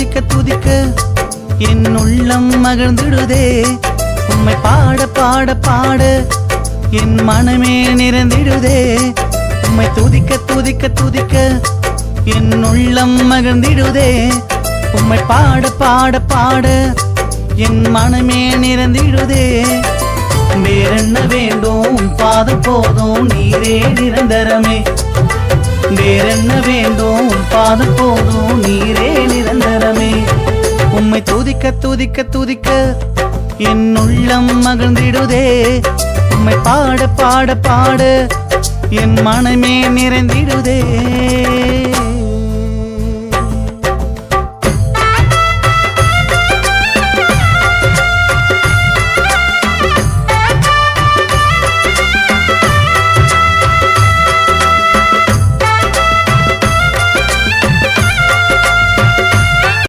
துதிக்க துதிக்க என் உள்ளம் மகிழ்ந்திடுதே. உம்மை பாட பாட பாட என் மனமே நிறைந்திடுதே. உம்மை துதிக்க துதிக்க துதிக்க என் உள்ளம் மகிழ்ந்திடுதே. உம்மை பாட பாட பாட என் மனமே நிறைந்திடுதே. வேறென்ன வேண்டும் பாதம் போதும் நீரே நிரந்தரமே. வேறென்ன வேண்டும் பாதம் போதும் நீரே நிரந்தரமே. உம்மை துதிக்க துதிக்க துதிக்க என் உள்ளம் மகிழ்ந்திடுதே. உம்மை பாட பாட பாட என் மனமே நிறைந்திடுதே.